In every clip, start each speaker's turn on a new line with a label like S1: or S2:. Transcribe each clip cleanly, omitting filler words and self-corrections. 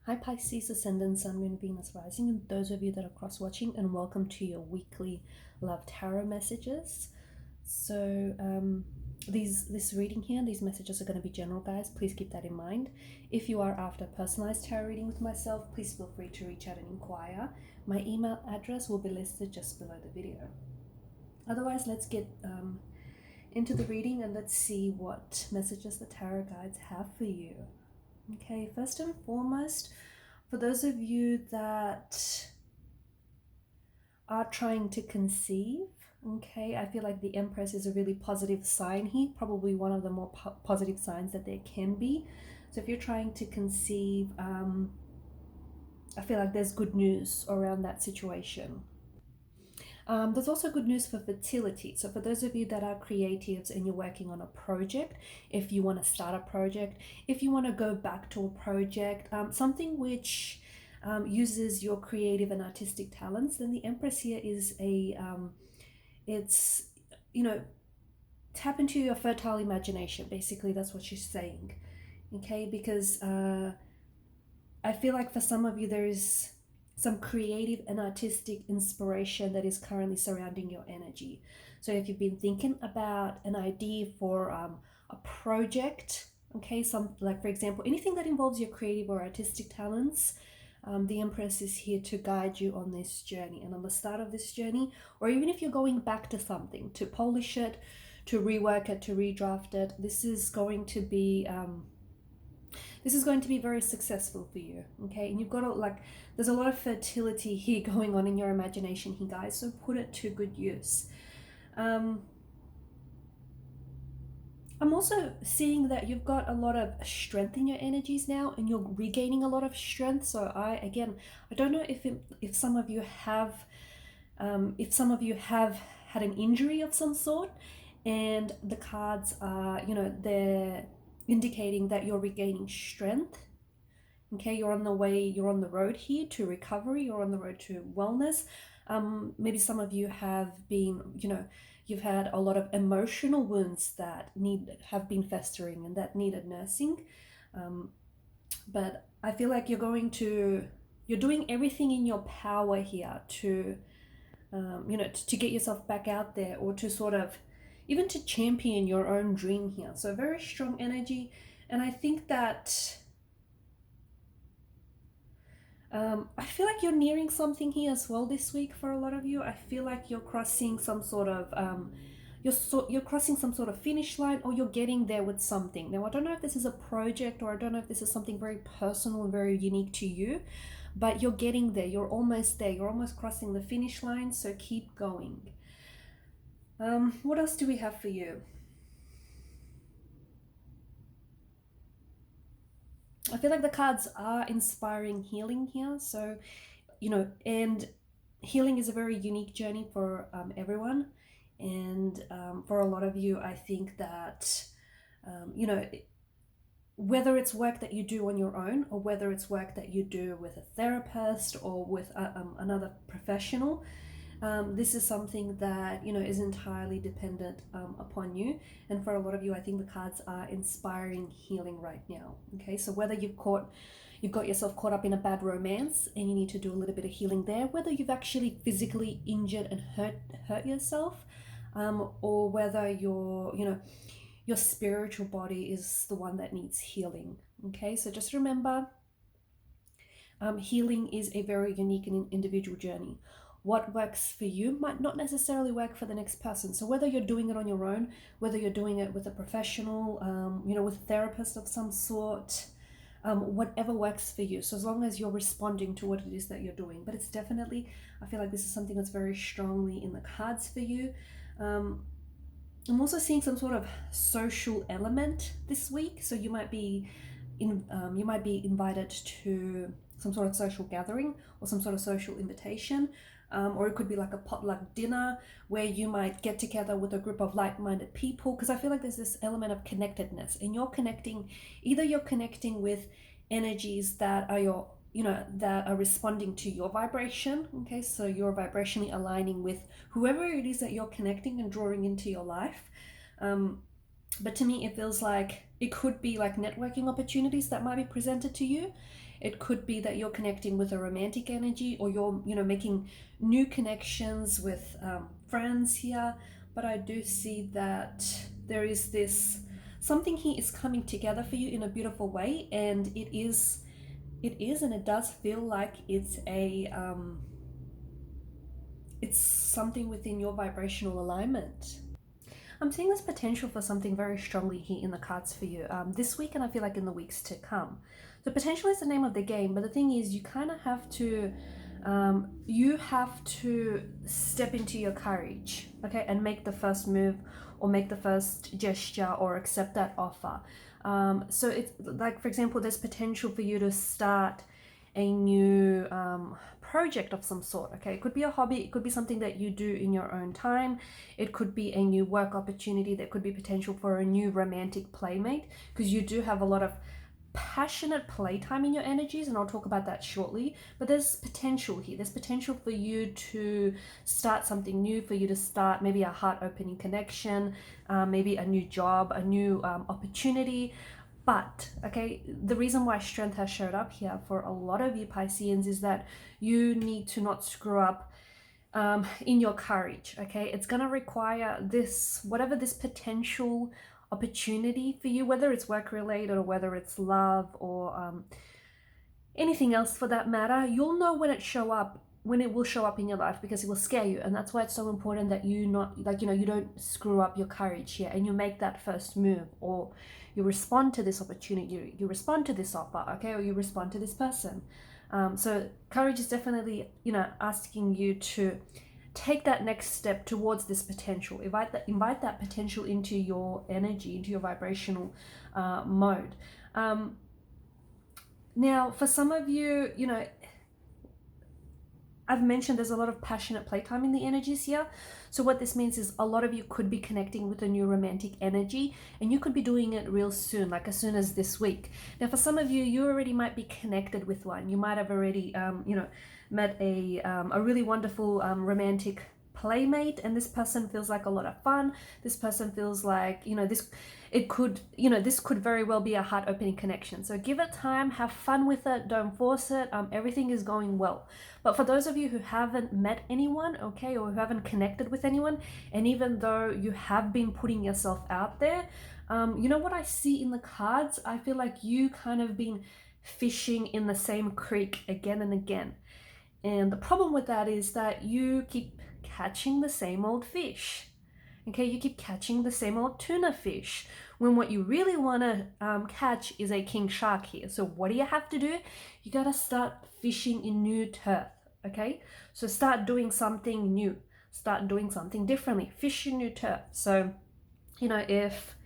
S1: Hi Pisces, Ascendant, Sun, Moon, Venus, Rising, and those of you that are cross-watching, and welcome to your weekly love tarot messages. So this reading here, these messages are going to be general, guys. Please keep that in mind. If you are after a personalized tarot reading with myself, please feel free to reach out and inquire. My email address will be listed just below the video. Otherwise, let's get into the reading and let's see what messages the tarot guides have for you. Okay, first and foremost, for those of you that are trying to conceive, okay, I feel like the Empress is a really positive sign here, probably one of the more positive signs that there can be. So if you're trying to conceive, I feel like there's good news around that situation. There's also good news for fertility. So for those of you that are creatives and you're working on a project, if you want to start a project, if you want to go back to a project, something which uses your creative and artistic talents, then the Empress here is it's, you know, tap into your fertile imagination. Basically, that's what she's saying. Okay, because I feel like for some of you, there is some creative and artistic inspiration that is currently surrounding your energy. So if you've been thinking about an idea for a project, okay, some, like for example, anything that involves your creative or artistic talents, the Empress is here to guide you on this journey. And on the start of this journey, or even if you're going back to something, to polish it, to rework it, to redraft it, this is going to be very successful for you. Okay, and you've got to, like, there's a lot of fertility here going on in your imagination here, guys, so put it to good use. I'm also seeing that you've got a lot of strength in your energies now, and you're regaining a lot of strength. So I don't know if some of you have had an injury of some sort, and the cards are, they're indicating that you're regaining strength. Okay, you're on the road here to recovery, you're on the road to wellness. Maybe some of you have been, you've had a lot of emotional wounds that have been festering and that needed nursing. But I feel like you're doing everything in your power here to, to get yourself back out there, or to sort of, even to champion your own dream here. So very strong energy. And I think that I feel like you're nearing something here as well this week for a lot of you. I feel like you're crossing some sort of you're crossing some sort of finish line, or you're getting there with something. Now, I don't know if this is a project, or I don't know if this is something very personal and very unique to you, but you're getting there. You're almost there. You're almost crossing the finish line, so keep going. What else do we have for you? I feel like the cards are inspiring healing here. So, and healing is a very unique journey for everyone. And for a lot of you, I think that, whether it's work that you do on your own, or whether it's work that you do with a therapist or with another professional, this is something that, is entirely dependent upon you. And for a lot of you, I think the cards are inspiring healing right now. Okay, so whether you've got yourself caught up in a bad romance and you need to do a little bit of healing there, whether you've actually physically injured and hurt yourself, or whether your spiritual body is the one that needs healing. Okay, so just remember, healing is a very unique and individual journey. What works for you might not necessarily work for the next person. So whether you're doing it on your own, whether you're doing it with a professional, with a therapist of some sort, whatever works for you. So as long as you're responding to what it is that you're doing. But it's definitely, I feel like this is something that's very strongly in the cards for you. I'm also seeing some sort of social element this week. So you might be invited to some sort of social gathering, or some sort of social invitation. Or it could be like a potluck dinner where you might get together with a group of like-minded people, because I feel like there's this element of connectedness, and you're connecting with energies that are that are responding to your vibration. Okay, so you're vibrationally aligning with whoever it is that you're connecting and drawing into your life. But to me, it feels like it could be like networking opportunities that might be presented to you. It could be that you're connecting with a romantic energy, or you're, making new connections with friends here. But I do see that there is this something here is coming together for you in a beautiful way, and and it does feel like it's something within your vibrational alignment. I'm seeing this potential for something very strongly here in the cards for you this week, and I feel like in the weeks to come. So potential is the name of the game, but the thing is, you kind of have to step into your courage, okay, and make the first move, or make the first gesture, or accept that offer. So it's like, for example, there's potential for you to start a new project of some sort. Okay, it could be a hobby, it could be something that you do in your own time, it could be a new work opportunity, there could be potential for a new romantic playmate, because you do have a lot of passionate playtime in your energies, and I'll talk about that shortly. But there's potential here, there's potential for you to start something new, for you to start maybe a heart-opening connection, maybe a new job, a new opportunity. But, okay, the reason why strength has showed up here for a lot of you Pisceans is that you need to not screw up in your courage, okay? It's going to require this, whatever this potential opportunity for you, whether it's work related or whether it's love or anything else for that matter, you'll know when it will show up in your life, because it will scare you. And that's why it's so important that you don't screw up your courage here, and you make that first move, or you respond to this opportunity, you respond to this offer, okay, or you respond to this person. So courage is definitely, asking you to take that next step towards this potential. Invite that potential into your energy, into your vibrational mode. Now, for some of you, I've mentioned there's a lot of passionate playtime in the energies here. So what this means is a lot of you could be connecting with a new romantic energy, and you could be doing it real soon, like as soon as this week. Now, for some of you, you already might be connected with one. You might have already, met a really wonderful romantic playmate, and this person feels like a lot of fun. This person feels like, this could very well be a heart-opening connection. So give it time, have fun with it, don't force it. Everything is going well. But for those of you who haven't met anyone, okay, or who haven't connected with anyone, and even though you have been putting yourself out there, what I see in the cards, I feel like you kind of been fishing in the same creek again and again. And the problem with that is that you keep catching the same old fish. Okay, you keep catching the same old tuna fish, when what you really want to catch is a king shark here. So what do you have to do? You got to start fishing in new turf, okay? So start doing something new. Start doing something differently. Fish in new turf. So, if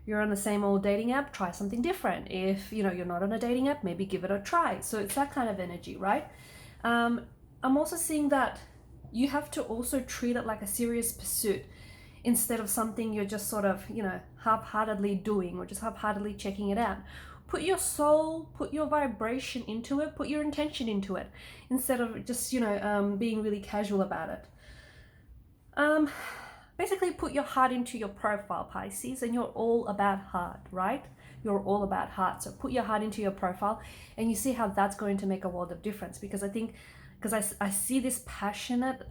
S1: you're on the same old dating app, try something different. If, you're not on a dating app, maybe give it a try. So it's that kind of energy, right? I'm also seeing that you have to also treat it like a serious pursuit, instead of something you're just sort of, half-heartedly doing, or just half-heartedly checking it out. Put your soul, put your vibration into it, put your intention into it, instead of just, being really casual about it. Basically put your heart into your profile, Pisces, and you're all about heart, right? You're all about heart. So put your heart into your profile, and you see how that's going to make a world of difference. Because I see this passionate,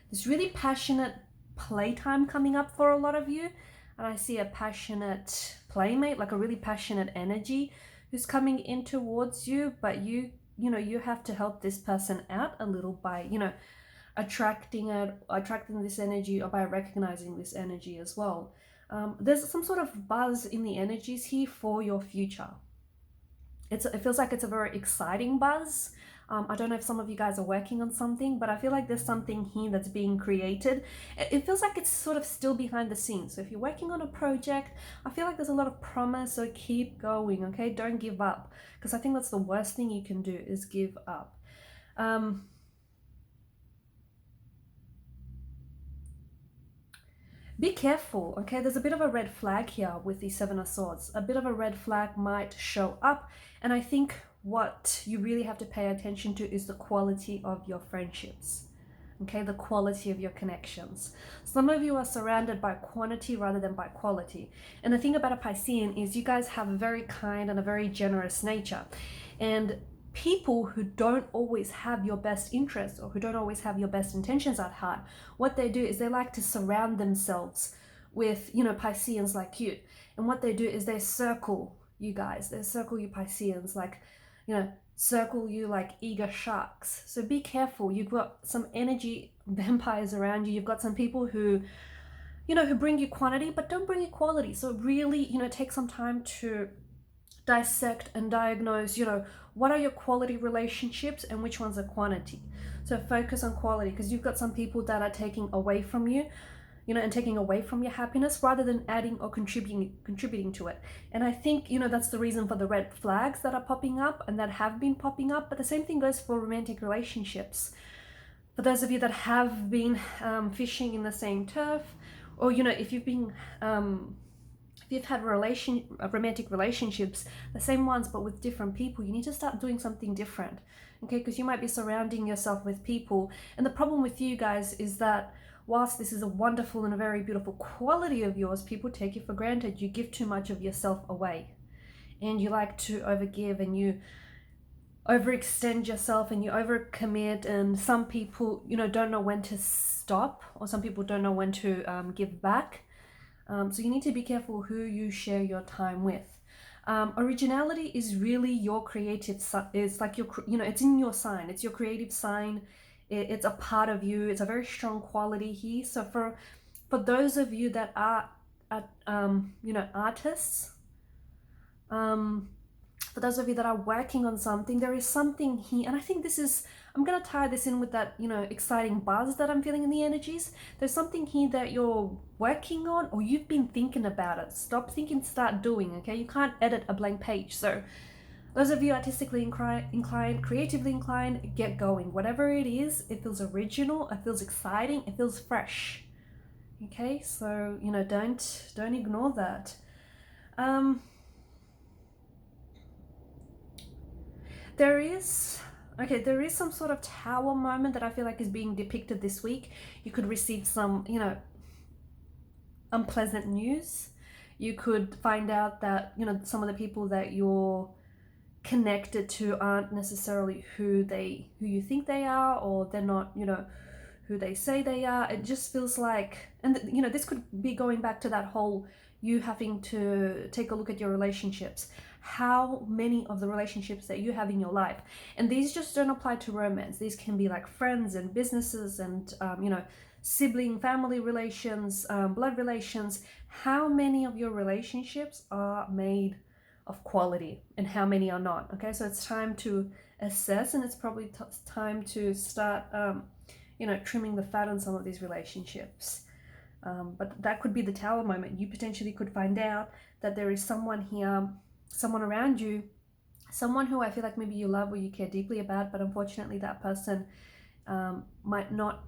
S1: this really passionate playtime coming up for a lot of you, and I see a passionate playmate, like a really passionate energy who's coming in towards you. But you have to help this person out a little by attracting this energy, or by recognizing this energy as well. There's some sort of buzz in the energies here for your future. It feels like it's a very exciting buzz. I don't know if some of you guys are working on something, but I feel like there's something here that's being created. It feels like it's sort of still behind the scenes. So if you're working on a project, I feel like there's a lot of promise, so keep going, okay? Don't give up, because I think that's the worst thing you can do, is give up. Be careful, okay? There's a bit of a red flag here with the Seven of Swords. A bit of a red flag might show up, and I think what you really have to pay attention to is the quality of your friendships, okay, the quality of your connections. Some of you are surrounded by quantity rather than by quality. And the thing about a Piscean is you guys have a very kind and a very generous nature. And people who don't always have your best interests or who don't always have your best intentions at heart, what they do is they like to surround themselves with, you know, Pisceans like you. And what they do is they circle you guys, they circle you Pisceans, like, you know, circle you like eager sharks. So be careful. You've got some energy vampires around you. You've got some people who, you know, who bring you quantity but don't bring you quality. So really, you know, take some time to dissect and diagnose, you know, what are your quality relationships and which ones are quantity. So focus on quality, because you've got some people that are taking away from you, you know, and taking away from your happiness rather than adding or contributing to it. And I think, you know, that's the reason for the red flags that are popping up and that have been popping up. But the same thing goes for romantic relationships. For those of you that have been fishing in the same turf, or, you know, if you've been if you've had romantic relationships, the same ones but with different people, you need to start doing something different, okay? Because you might be surrounding yourself with people, and the problem with you guys is that whilst this is a wonderful and a very beautiful quality of yours, people take you for granted. You give too much of yourself away, and you like to overgive, and you overextend yourself, and you overcommit. And some people, you know, don't know when to stop, or some people don't know when to give back. So you need to be careful who you share your time with. Originality is really your creative, it's like your, you know, it's in your sign, it's your creative sign. It's a part of you. It's a very strong quality here. So for those of you that are you know, artists, for those of you that are working on something, there is something here, and I think this is, I'm going to tie this in with that, you know, exciting buzz that I'm feeling in the energies. There's something here that you're working on, or you've been thinking about it. Stop thinking, start doing, okay? You can't edit a blank page. So those of you artistically inclined, creatively inclined, get going. Whatever it is, it feels original, it feels exciting, it feels fresh, okay? So, you know, don't ignore that. There is some sort of tower moment that I feel like is being depicted this week. You could receive some, you know, unpleasant news. You could find out that, you know, some of the people that you're connected to aren't necessarily who you think they are, or they're not, you know, who they say they are. It just feels like, and you know, this could be going back to that whole you having to take a look at your relationships. How many of the relationships that you have in your life, and these just don't apply to romance, these can be like friends and businesses and you know, sibling, family relations, blood relations. How many of your relationships are made of quality and how many are not? Okay, so it's time to assess, and it's probably time to start you know, trimming the fat on some of these relationships. But that could be the tower moment. You potentially could find out that there is someone here, someone around you, someone who I feel like maybe you love or you care deeply about, but unfortunately that person might not,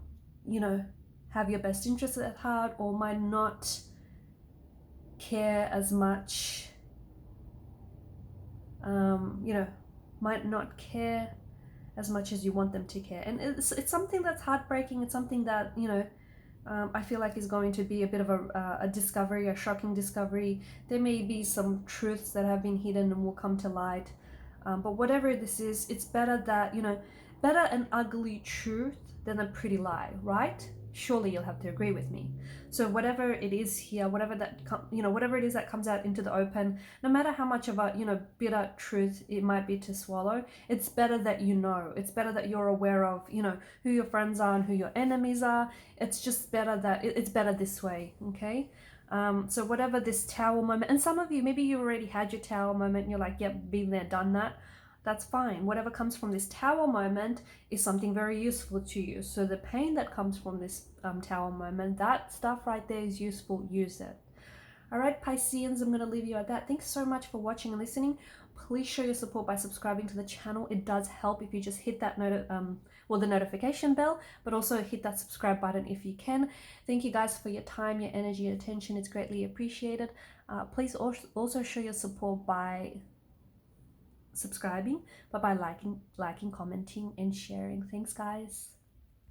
S1: you know, have your best interests at heart, or might not care as much, you know, might not care as much as you want them to care. And it's something that's heartbreaking. It's something that, you know, I feel like is going to be a bit of a discovery, a shocking discovery. There may be some truths that have been hidden and will come to light. But whatever this is, it's better that, you know, better an ugly truth than a pretty lie, right? Surely you'll have to agree with me. So whatever it is here, whatever that, you know, whatever it is that comes out into the open, no matter how much of a, you know, bitter truth it might be to swallow, it's better that you know. It's better that you're aware of, you know, who your friends are and who your enemies are. It's just better that it's better this way, okay? So whatever this tower moment, and some of you, maybe you already had your tower moment and you're like, yep, been there, done that. That's fine. Whatever comes from this tower moment is something very useful to you. So the pain that comes from this tower moment, that stuff right there is useful. Use it. All right, Pisceans, I'm going to leave you at that. Thanks so much for watching and listening. Please show your support by subscribing to the channel. It does help if you just hit that the notification bell, but also hit that subscribe button if you can. Thank you guys for your time, your energy, your attention. It's greatly appreciated. Please also show your support by subscribing, but by liking, commenting, and sharing. Thanks, guys.